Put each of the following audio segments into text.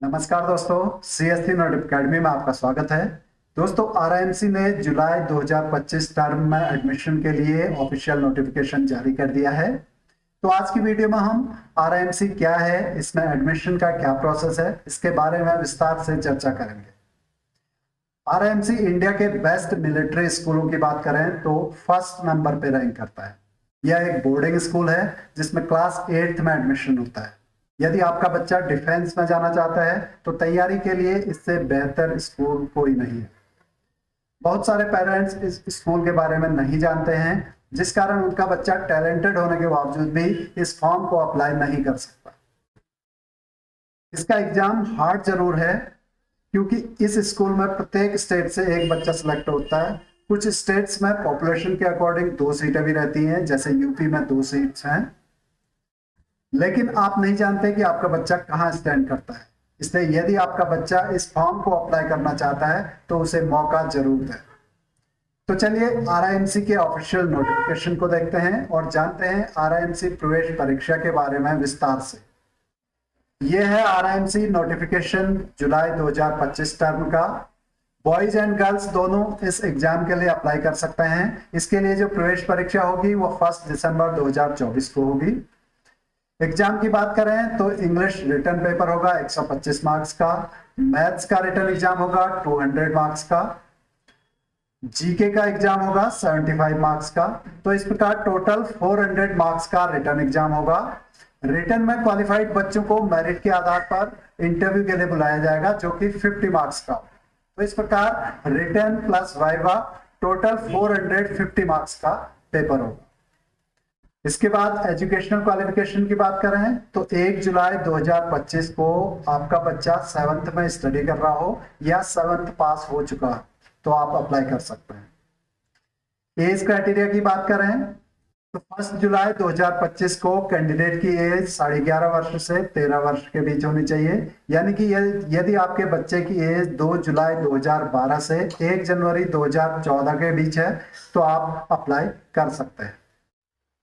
नमस्कार दोस्तों, CSC नोटिफ academy में आपका स्वागत है। दोस्तों, आरआईएमसी ने जुलाई 2025 टर्म में एडमिशन के लिए ऑफिशियल नोटिफिकेशन जारी कर दिया है। तो आज की वीडियो में हम आरआईएमसी क्या है, इसमें एडमिशन का क्या प्रोसेस है, इसके बारे में विस्तार से चर्चा करेंगे। आरआईएमसी इंडिया के बेस्ट मिलिट्री स्कूलों की बात करें तो फर्स्ट नंबर पे रैंक करता है। यह एक बोर्डिंग स्कूल है जिसमें क्लास 8 में एडमिशन होता है। यदि आपका बच्चा डिफेंस में जाना चाहता है तो तैयारी के लिए इससे बेहतर स्कूल कोई नहीं है। बहुत सारे पेरेंट्स इस स्कूल के बारे में नहीं जानते हैं, जिस कारण उनका बच्चा टैलेंटेड होने के बावजूद भी इस फॉर्म को अप्लाई नहीं कर सकता। इसका एग्जाम हार्ड जरूर है, क्योंकि इस स्कूल में प्रत्येक स्टेट से एक बच्चा सिलेक्ट होता है। कुछ स्टेट्स में पॉपुलेशन के अकॉर्डिंग 2 सीटें भी रहती हैं, जैसे यूपी में 2 सीट्स हैं। लेकिन आप नहीं जानते कि आपका बच्चा कहाँ स्टैंड करता है, इसलिए यदि आपका बच्चा इस फॉर्म को अप्लाई करना चाहता है तो उसे मौका जरूर दें। तो चलिए आरआईएमसी के ऑफिशियल नोटिफिकेशन को देखते हैं और जानते हैं आरआईएमसी प्रवेश परीक्षा के बारे में विस्तार से। यह है आरआईएमसी नोटिफिकेशन जुलाई 2025 टर्म का। बॉयज एंड गर्ल्स दोनों इस एग्जाम के लिए अप्लाई कर सकते हैं। इसके लिए जो प्रवेश परीक्षा होगी वो 1 दिसंबर 2024 को होगी। एग्जाम की बात करें तो इंग्लिश रिटन पेपर होगा 125 मार्क्स का, मैथ्स का रिटन एग्जाम होगा 200 मार्क्स का, जीके का एग्जाम होगा 75 मार्क्स का। तो इस प्रकार टोटल 400 मार्क्स का रिटन एग्जाम होगा। रिटन में क्वालिफाइड बच्चों को मेरिट के आधार पर इंटरव्यू के लिए बुलाया जाएगा, जो कि 50 मार्क्स का। तो इस प्रकार written plus viva total 450 marks का पेपर होगा। इसके बाद एजुकेशनल क्वालिफिकेशन की बात करें तो 1 जुलाई 2025 को आपका बच्चा 7th में स्टडी कर रहा हो या 7th पास हो चुका है तो आप अप्लाई कर सकते हैं। एज क्राइटेरिया की बात करें तो 1 जुलाई 2025 को कैंडिडेट की एज 11.5 वर्ष से 13 वर्ष के बीच होनी चाहिए। यानी कि यदि आपके बच्चे की एज 2 जुलाई 2012 से 1 जनवरी 2014 के बीच है तो आप अप्लाई कर सकते हैं।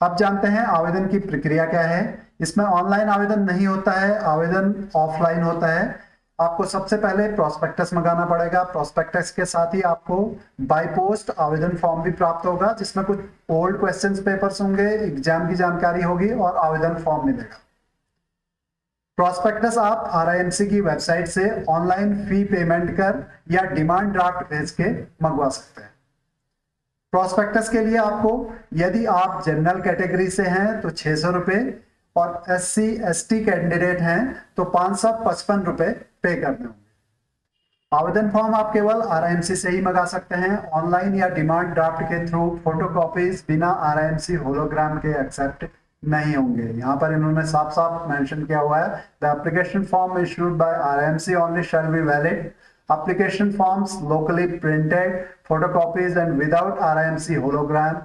अब जानते हैं आवेदन की प्रक्रिया क्या है। इसमें ऑनलाइन आवेदन नहीं होता है, आवेदन ऑफलाइन होता है। आपको सबसे पहले प्रोस्पेक्टस मंगाना पड़ेगा। प्रोस्पेक्टस के साथ ही आपको बाय पोस्ट आवेदन फॉर्म भी प्राप्त होगा, जिसमें कुछ ओल्ड क्वेश्चंस पेपर्स होंगे, एग्जाम की जानकारी होगी और आवेदन फॉर्म मिलेगा। प्रोस्पेक्टस आप आरआईएमसी की वेबसाइट से ऑनलाइन फी पेमेंट कर या डिमांड ड्राफ्ट भेज के मंगवा सकते हैं। प्रोस्पेक्टस के लिए आपको, यदि आप जनरल कैटेगरी से हैं तो 600 रुपए और SC ST कैंडिडेट हैं तो 555 रुपए पे करने होंगे। आवेदन फॉर्म आप केवल आरआईएमसी से ही मंगा सकते हैं। ऑनलाइन या डिमांड ड्राफ्ट के थ्रू फोटोकॉपीज बिना आरआईएमसी होलोग्राम के एक्सेप्ट नहीं होंगे। यहाँ पर इन्होंने साफ साफ मेंशन किया हुआ है, the application form issued by RIMC only shall be valid. Application forms locally printed, photocopies and without RIMC hologram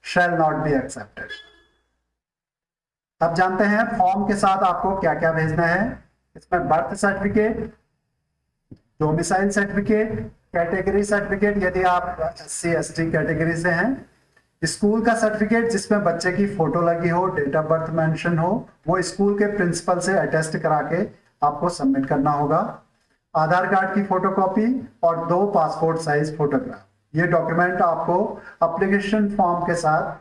shall not be accepted. अब जानते हैं फॉर्म के साथ आपको क्या क्या भेजना है। इसमें birth certificate, domicile certificate, category certificate यदि आप SC ST कैटेगरी से हैं, स्कूल का सर्टिफिकेट जिसमें बच्चे की फोटो लगी हो, डेट ऑफ बर्थ मेंशन हो, वो स्कूल के प्रिंसिपल से अटेस्ट करा के आपको सबमिट करना होगा। आधार कार्ड की फोटोकॉपी और 2 पासपोर्ट साइज फोटोग्राफ। ये डॉक्यूमेंट आपको एप्लीकेशन फॉर्म के साथ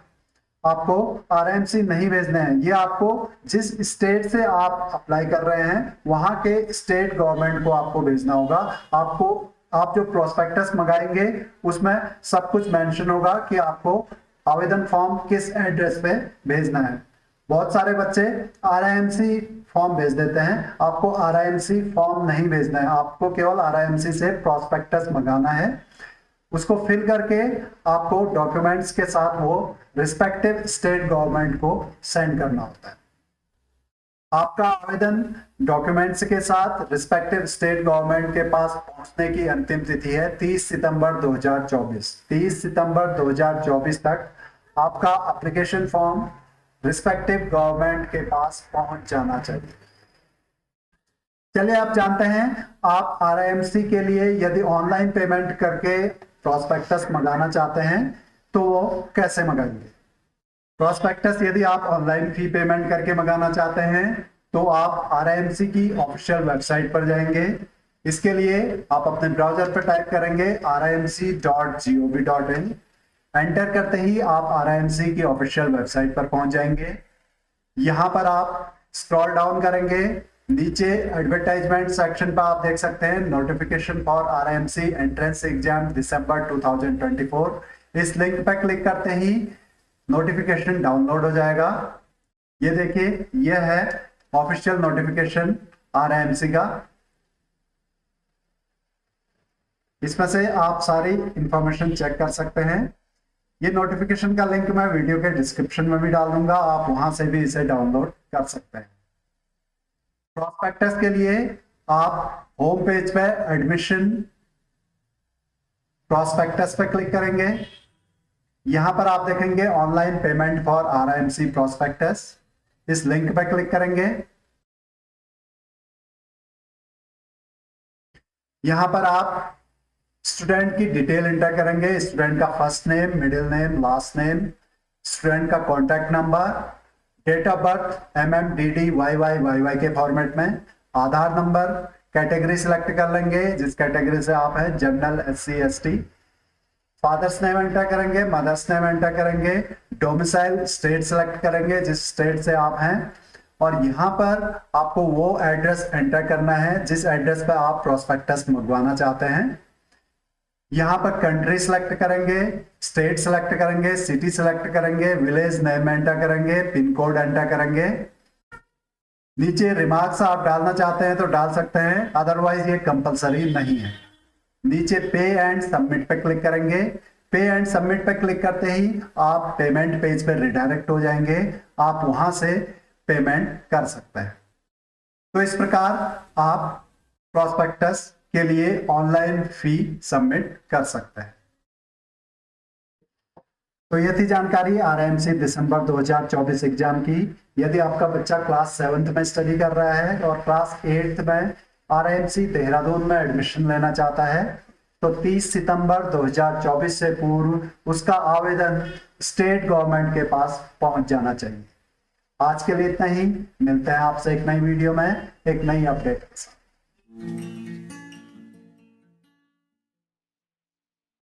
आपको आरआईएमसी नहीं भेजने हैं। ये आपको जिस स्टेट से आप अप्लाई कर रहे हैं वहां के स्टेट गवर्नमेंट को आपको भेजना होगा। आप जो प्रोस्पेक्टस मंगाएंगे उसमें सब कुछ मेंशन होगा कि आपको आवेदन फॉर्म किस एड्रेस पे भेजना है। बहुत सारे बच्चे आरआईएमसी फॉर्म भेज देते हैं, आपको आरआईएमसी फॉर्म नहीं भेजना है। आपको केवल आरआईएमसी से प्रोस्पेक्टस मंगाना है, उसको फिल करके आपको डॉक्यूमेंट्स के साथ वो रिस्पेक्टिव स्टेट गवर्नमेंट को सेंड करना होता है। आपका आवेदन डॉक्यूमेंट्स के साथ रिस्पेक्टिव स्टेट गवर्नमेंट के पास पहुंचने की अंतिम तिथि है 30 सितंबर 2024। 30 सितंबर 2024 तक आपका एप्लीकेशन फॉर्म रिस्पेक्टिव गवर्नमेंट के पास पहुंच जाना चाहिए। चलिए आप जानते हैं आप आरआईएमसी के लिए यदि ऑनलाइन पेमेंट करके प्रोस्पेक्टस मंगाना चाहते हैं तो वो कैसे मंगाएंगे। प्रोस्पेक्टस यदि आप ऑनलाइन फी पेमेंट करके मंगाना चाहते हैं तो आप RIMC की ऑफिशियल वेबसाइट पर जाएंगे। इसके लिए आप अपने ब्राउजर पर टाइप करेंगे rimc.gov.in। एंटर करते ही आप RIMC की ऑफिशियल वेबसाइट पर पहुंच जाएंगे। यहां पर आप स्क्रॉल डाउन करेंगे, नीचे एडवर्टाइजमेंट सेक्शन पर आप देख सकते हैं notification for RIMC entrance exam December 2024। इस लिंक पर क्लिक करते ही नोटिफिकेशन डाउनलोड हो जाएगा। ये देखिए, यह है ऑफिशियल नोटिफिकेशन RIMC का। इसमें से आप सारी इंफॉर्मेशन चेक कर सकते हैं। ये नोटिफिकेशन का लिंक मैं वीडियो के डिस्क्रिप्शन में भी डाल दूंगा, आप वहां से भी इसे डाउनलोड कर सकते हैं। प्रॉस्पेक्टस के लिए आप होम पेज पे एडमिशन प्रॉस्पेक्टस पे क्लिक करेंगे। यहां पर आप देखेंगे online payment for RIMC prospectus. इस लिंक पे क्लिक करेंगे। यहां पर आप स्टूडेंट की डिटेल एंटर करेंगे, स्टूडेंट का first name, middle name, last name, student का contact number, date of birth MMDD YYYY के फॉर्मेट में, आधार नंबर, कैटेगरी सिलेक्ट कर लेंगे जिस कैटेगरी से आप हैं, general, SC ST, father's name enter करेंगे, मदर्स नेम एंटर करेंगे, डोमिसाइल स्टेट सिलेक्ट करेंगे जिस स्टेट से आप हैं, और यहां पर आपको वो एड्रेस एंटर करना है जिस एड्रेस पर आप प्रॉस्पेक्टस मंगवाना चाहते हैं। यहां पर कंट्री सिलेक्ट करेंगे, स्टेट सिलेक्ट करेंगे, सिटी सिलेक्ट करेंगे, विलेज नेम एंटर करेंगे, पिन कोड एंटर करेंगे। नीचे रिमार्क्स आप डालना चाहते हैं तो डाल सकते हैं, अदरवाइज ये कंपलसरी नहीं है। नीचे पे एंड सबमिट पे क्लिक करेंगे। पे एंड सबमिट पे क्लिक करते ही आप पेमेंट पेज पे रिडायरेक्ट हो जाएंगे, आप वहां से पेमेंट कर सकते हैं। तो इस प्रकार आप प्रॉस्पेक्टस के लिए ऑनलाइन फी सबमिट कर सकते हैं। तो ये थी जानकारी RIMC दिसंबर 2024 एग्जाम की। यदि आपका बच्चा क्लास 7th में स्टडी कर रहा है और क्लास 8th में RIMC देहरादून में एडमिशन लेना चाहता है तो 30 सितंबर 2024 से पूर्व उसका आवेदन स्टेट गवर्नमेंट के पास पहुंच जाना चाहिए। आज के लिए इतना ही, मिलते हैं आपसे एक नई वीडियो में एक नई अपडेट के साथ।